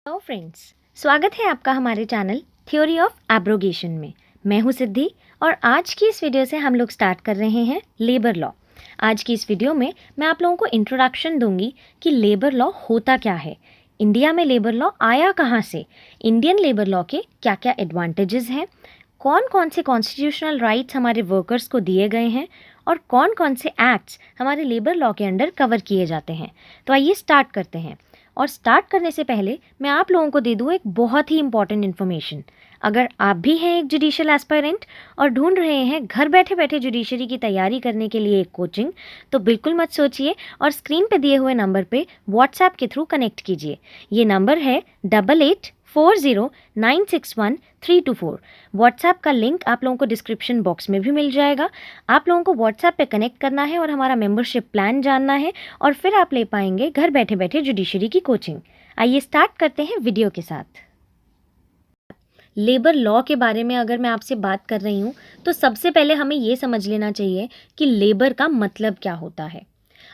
Hello friends, स्वागत है आपका हमारे चैनल थ्योरी ऑफ एब्रोगेशन में। मैं हूं सिद्धि और आज की इस वीडियो से हम लोग स्टार्ट कर रहे हैं लेबर लॉ। आज की इस वीडियो में मैं आप लोगों को इंट्रोडक्शन दूंगी कि लेबर लॉ होता क्या है, इंडिया में लेबर लॉ आया कहाँ से, इंडियन लेबर लॉ के क्या क्या एडवांटेजेस हैं, कौन कौन से कॉन्स्टिट्यूशनल राइट्स हमारे वर्कर्स को दिए गए हैं और कौन कौन से एक्ट्स हमारे लेबर लॉ के अंडर कवर किए जाते हैं। तो आइए स्टार्ट करते हैं। और स्टार्ट करने से पहले मैं आप लोगों को दे दूँ एक बहुत ही इंपॉर्टेंट इन्फॉर्मेशन। अगर आप भी हैं एक जुडिशियल एस्पायरेंट और ढूंढ रहे हैं घर बैठे बैठे जुडिशरी की तैयारी करने के लिए एक कोचिंग, तो बिल्कुल मत सोचिए और स्क्रीन पे दिए हुए नंबर पे व्हाट्सएप के थ्रू कनेक्ट कीजिए। ये नंबर है 8840961324। व्हाट्सएप का लिंक आप लोगों को डिस्क्रिप्शन बॉक्स में भी मिल जाएगा। आप लोगों को व्हाट्सएप पे कनेक्ट करना है और हमारा मेंबरशिप प्लान जानना है और फिर आप ले पाएंगे घर बैठे बैठे जुडिशरी की कोचिंग। आइए स्टार्ट करते हैं वीडियो के साथ। लेबर लॉ के बारे में अगर मैं आपसे बात कर रही हूँ तो सबसे पहले हमें ये समझ लेना चाहिए कि लेबर का मतलब क्या होता है।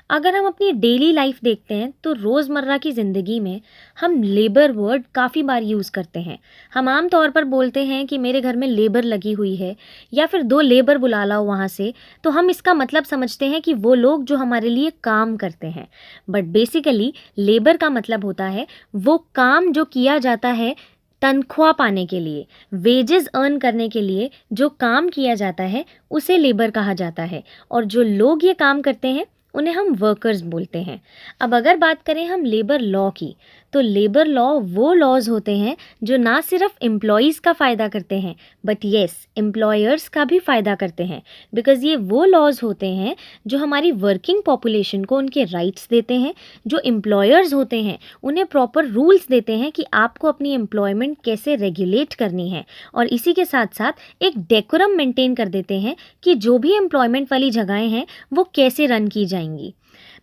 अगर हम अपनी डेली लाइफ देखते हैं तो रोज़मर्रा की ज़िंदगी में हम लेबर वर्ड काफ़ी बार यूज़ करते हैं। हम आम तौर पर बोलते हैं कि मेरे घर में लेबर लगी हुई है या फिर 2 लेबर बुला लाओ वहाँ से, तो हम इसका मतलब समझते हैं कि वो लोग जो हमारे लिए काम करते हैं। बट बेसिकली लेबर का मतलब होता है वो काम जो किया जाता है तनख्वाह पाने के लिए, वेजेस अर्न करने के लिए जो काम किया जाता है उसे लेबर कहा जाता है। और जो लोग ये काम करते हैं उन्हें हम वर्कर्स बोलते हैं। अब अगर बात करें हम लेबर लॉ की, तो लेबर लॉ वो लॉज होते हैं जो ना सिर्फ एम्प्लॉयज़ का फ़ायदा करते हैं बट येस एम्प्लॉयर्स का भी फ़ायदा करते हैं। बिकॉज़ ये वो लॉज होते हैं जो हमारी वर्किंग पॉपुलेशन को उनके राइट्स देते हैं। जो एम्प्लॉयर्स होते हैं उन्हें प्रॉपर रूल्स देते हैं कि आपको अपनी एम्प्लॉयमेंट कैसे रेगुलेट करनी है, और इसी के साथ साथ एक डेकोरम मेंटेन कर देते हैं कि जो भी एम्प्लॉयमेंट वाली जगहें हैं वो कैसे रन की जाएंगी।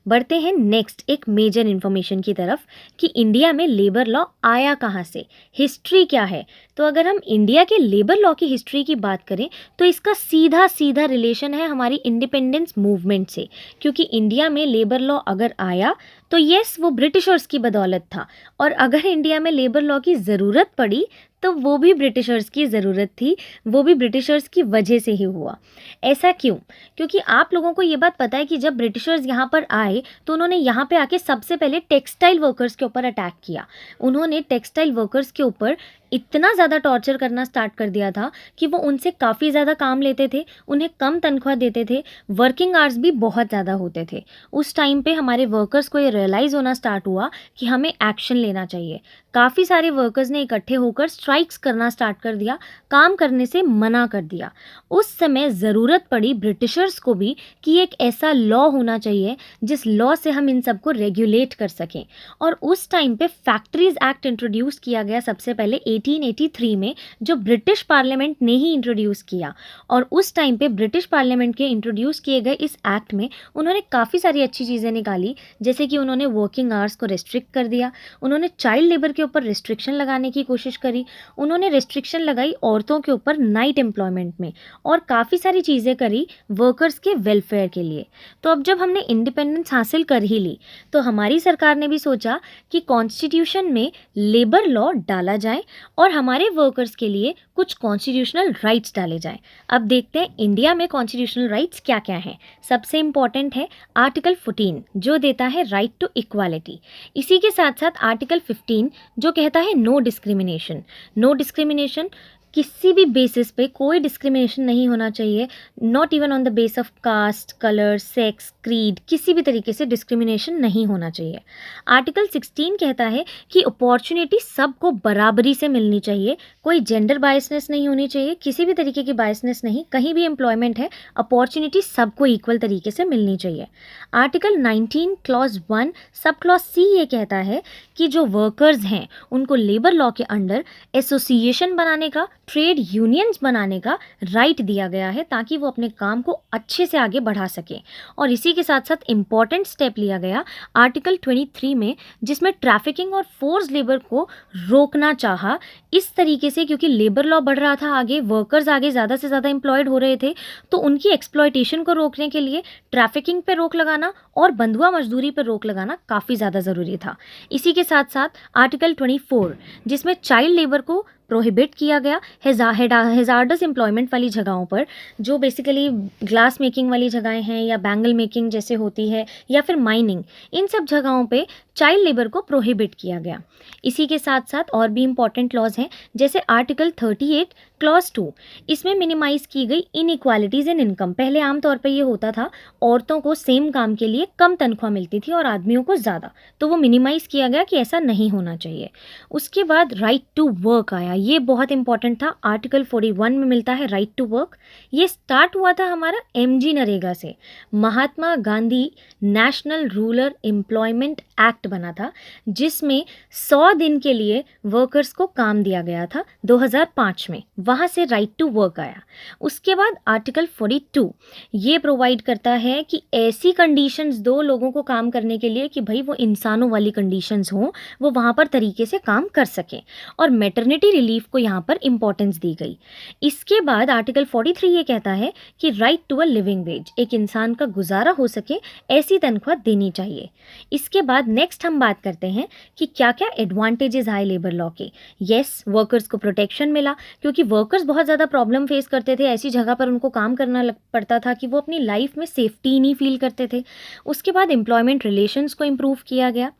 बढ़ते हैं नेक्स्ट एक मेजर इन्फॉर्मेशन की तरफ कि इंडिया में लेबर लॉ आया कहाँ से, हिस्ट्री क्या है। तो अगर हम इंडिया के लेबर लॉ की हिस्ट्री की बात करें तो इसका सीधा सीधा रिलेशन है हमारी इंडिपेंडेंस मूवमेंट से। क्योंकि इंडिया में लेबर लॉ अगर आया तो येस वो ब्रिटिशर्स की बदौलत था, और अगर इंडिया में लेबर लॉ की ज़रूरत पड़ी तो वो भी ब्रिटिशर्स की ज़रूरत थी, वो भी ब्रिटिशर्स की वजह से ही हुआ। ऐसा क्यों? क्योंकि आप लोगों को ये बात पता है कि जब ब्रिटिशर्स यहाँ पर आए तो उन्होंने यहाँ पे आके सबसे पहले टेक्सटाइल वर्कर्स के ऊपर अटैक किया। उन्होंने टेक्सटाइल वर्कर्स के ऊपर इतना ज़्यादा टॉर्चर करना स्टार्ट कर दिया था कि वो उनसे काफ़ी ज़्यादा काम लेते थे, उन्हें कम तनख्वाह देते थे, वर्किंग आवर्स भी बहुत ज़्यादा होते थे। उस टाइम पे हमारे वर्कर्स को ये रियलाइज़ होना स्टार्ट हुआ कि हमें एक्शन लेना चाहिए। काफ़ी सारे वर्कर्स ने इकट्ठे होकर स्ट्राइक्स करना स्टार्ट कर दिया, काम करने से मना कर दिया। उस समय ज़रूरत पड़ी ब्रिटिशर्स को भी कि एक ऐसा लॉ होना चाहिए जिस लॉ से हम इन सबको रेगुलेट कर सकें। और उस टाइम पे फैक्ट्रीज़ एक्ट इंट्रोड्यूस किया गया सबसे पहले 1883 में, जो ब्रिटिश पार्लियामेंट ने ही इंट्रोड्यूस किया। और उस टाइम पे ब्रिटिश पार्लियामेंट के इंट्रोड्यूस किए गए इस एक्ट में उन्होंने काफ़ी सारी अच्छी चीज़ें निकाली, जैसे कि उन्होंने वर्किंग आवर्स को रिस्ट्रिक्ट कर दिया, उन्होंने चाइल्ड लेबर के ऊपर रिस्ट्रिक्शन लगाने की कोशिश करी, उन्होंने रिस्ट्रिक्शन लगाई औरतों के ऊपर नाइट एम्प्लॉयमेंट में, और काफ़ी सारी चीज़ें करी वर्कर्स के वेलफेयर के लिए। तो अब जब हमने इंडिपेंडेंस हासिल कर ही ली तो हमारी सरकार ने भी सोचा कि कॉन्स्टिट्यूशन में लेबर लॉ डाला जाए और हमारे वर्कर्स के लिए कुछ कॉन्स्टिट्यूशनल राइट्स डाले जाएं। अब देखते हैं इंडिया में कॉन्स्टिट्यूशनल राइट्स क्या क्या हैं। सबसे इम्पॉर्टेंट है आर्टिकल 14 जो देता है राइट टू इक्वालिटी। इसी के साथ साथ आर्टिकल 15 जो कहता है नो डिस्क्रिमिनेशन। नो डिस्क्रिमिनेशन, किसी भी बेसिस पे कोई डिस्क्रिमिनेशन नहीं होना चाहिए, not even on the base of caste, colour, sex, creed, किसी भी तरीके से डिस्क्रिमिनेशन नहीं होना चाहिए। आर्टिकल 16 कहता है कि अपॉर्चुनिटी सबको बराबरी से मिलनी चाहिए, कोई जेंडर बायसनेस नहीं होनी चाहिए, किसी भी तरीके की बायसनेस नहीं, कहीं भी एम्प्लॉयमेंट है अपॉर्चुनिटी सबको इक्वल तरीके से मिलनी चाहिए। Article 19 clause 1 sub clause C ये कहता है कि जो वर्कर्स हैं उनको लेबर लॉ के अंडर एसोसिएशन बनाने का, ट्रेड यूनियंस बनाने का राइट दिया गया है ताकि वो अपने काम को अच्छे से आगे बढ़ा सकें। और इसी के साथ साथ इम्पॉर्टेंट स्टेप लिया गया आर्टिकल 23 में, जिसमें ट्रैफिकिंग और फोर्स लेबर को रोकना चाहा इस तरीके से, क्योंकि लेबर लॉ बढ़ रहा था आगे, वर्कर्स आगे ज़्यादा से ज़्यादा एम्प्लॉयड हो रहे थे, तो उनकी एक्सप्लॉयटेशन को रोकने के लिए ट्रैफिकिंग पे रोक लगाना और बंधुआ मजदूरी पर रोक लगाना काफ़ी ज़्यादा ज़रूरी था। इसी के साथ साथ आर्टिकल 24 जिसमें चाइल्ड लेबर को प्रोहिबिट किया गया। हेजार्डस एम्प्लॉयमेंट वाली जगहों पर, जो बेसिकली ग्लास मेकिंग वाली जगहें हैं या बैंगल मेकिंग जैसे होती है या फिर माइनिंग, इन सब जगहों पे चाइल्ड लेबर को प्रोहिबिट किया गया। इसी के साथ साथ और भी इम्पॉर्टेंट लॉज हैं, जैसे आर्टिकल 38 क्लॉज 2, इसमें मिनिमाइज की गई इनइक्वालिटीज़ इन इनकम। पहले आमतौर पर ये होता था, औरतों को सेम काम के लिए कम तनख्वाह मिलती थी और आदमियों को ज़्यादा, तो वो मिनिमाइज किया गया कि ऐसा नहीं होना चाहिए। उसके बाद राइट टू वर्क आया, ये बहुत इंपॉर्टेंट था। आर्टिकल 41 में मिलता है राइट टू वर्क। ये स्टार्ट हुआ था हमारा MG नरेगा से। Mahatma Gandhi national rural employment act बना था, जिसमें 100 दिन के लिए वर्कर्स को काम दिया गया था 2005 में। वहाँ से राइट टू वर्क आया। उसके बाद आर्टिकल 42 ये प्रोवाइड करता है कि ऐसी कंडीशंस दो लोगों को काम करने के लिए कि भाई वो इंसानों वाली कंडीशंस हों, वो वहाँ पर तरीके से काम कर सकें, और मैटरनिटी रिलीफ को यहाँ पर इंपॉर्टेंस दी गई। इसके बाद आर्टिकल 43 ये कहता है कि right to a living wage, एक इंसान का गुजारा हो सके ऐसी तनख्वाह देनी चाहिए। इसके बाद नेक्स्ट हम बात करते हैं कि क्या क्या एडवांटेजेस आए लेबर लॉ के। यस, वर्कर्स को प्रोटेक्शन मिला, क्योंकि वर्कर्स बहुत ज़्यादा प्रॉब्लम फेस करते थे। ऐसी जगह पर उनको काम करना पड़ता था कि वो अपनी लाइफ में सेफ्टी नहीं फील करते थे। उसके बाद एम्प्लॉयमेंट रिलेशंस को इम्प्रूव किया गया।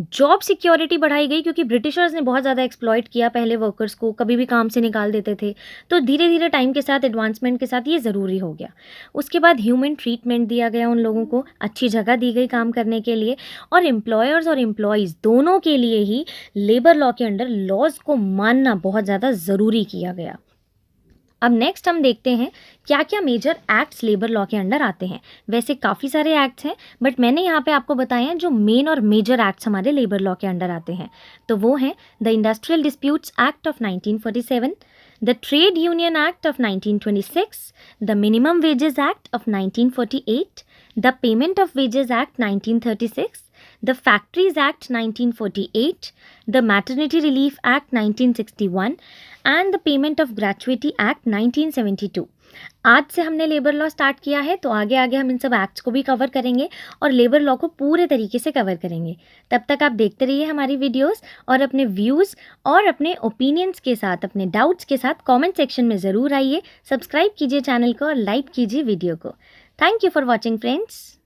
जॉब सिक्योरिटी बढ़ाई गई, क्योंकि ब्रिटिशर्स ने बहुत ज़्यादा एक्सप्लॉइट किया पहले वर्कर्स को, कभी भी काम से निकाल देते थे। तो धीरे धीरे टाइम के साथ, एडवांसमेंट के साथ ये ज़रूरी हो गया। उसके बाद ह्यूमन ट्रीटमेंट दिया गया, उन लोगों को अच्छी जगह दी गई काम करने के लिए, और एम्प्लॉयर्स और एम्प्लॉयज़ दोनों के लिए ही लेबर लॉ के अंडर लॉज को मानना बहुत ज़्यादा ज़रूरी किया गया। अब नेक्स्ट हम देखते हैं क्या क्या मेजर एक्ट्स लेबर लॉ के अंडर आते हैं। वैसे काफ़ी सारे एक्ट्स हैं, बट मैंने यहाँ पे आपको बताए हैं जो मेन और मेजर एक्ट्स हमारे लेबर लॉ के अंडर आते हैं। तो वो हैं the industrial disputes act of 1947, the trade union act of 1926, the minimum wages act of 1948, the payment of wages act 1936, the Factories Act 1948, the Maternity Relief Act 1961 and the Payment of Gratuity Act 1972। आज से हमने labour law start किया है, तो आगे आगे हम इन सब एक्ट्स को भी कवर करेंगे और लेबर लॉ को पूरे तरीके से कवर करेंगे। तब तक आप देखते रहिए हमारी वीडियोस, और अपने व्यूज़ और अपने ओपिनियंस के साथ, अपने डाउट्स के साथ कमेंट सेक्शन में ज़रूर आइए। सब्सक्राइब कीजिए चैनल को और लाइक कीजिए वीडियो को। Thank you for watching friends.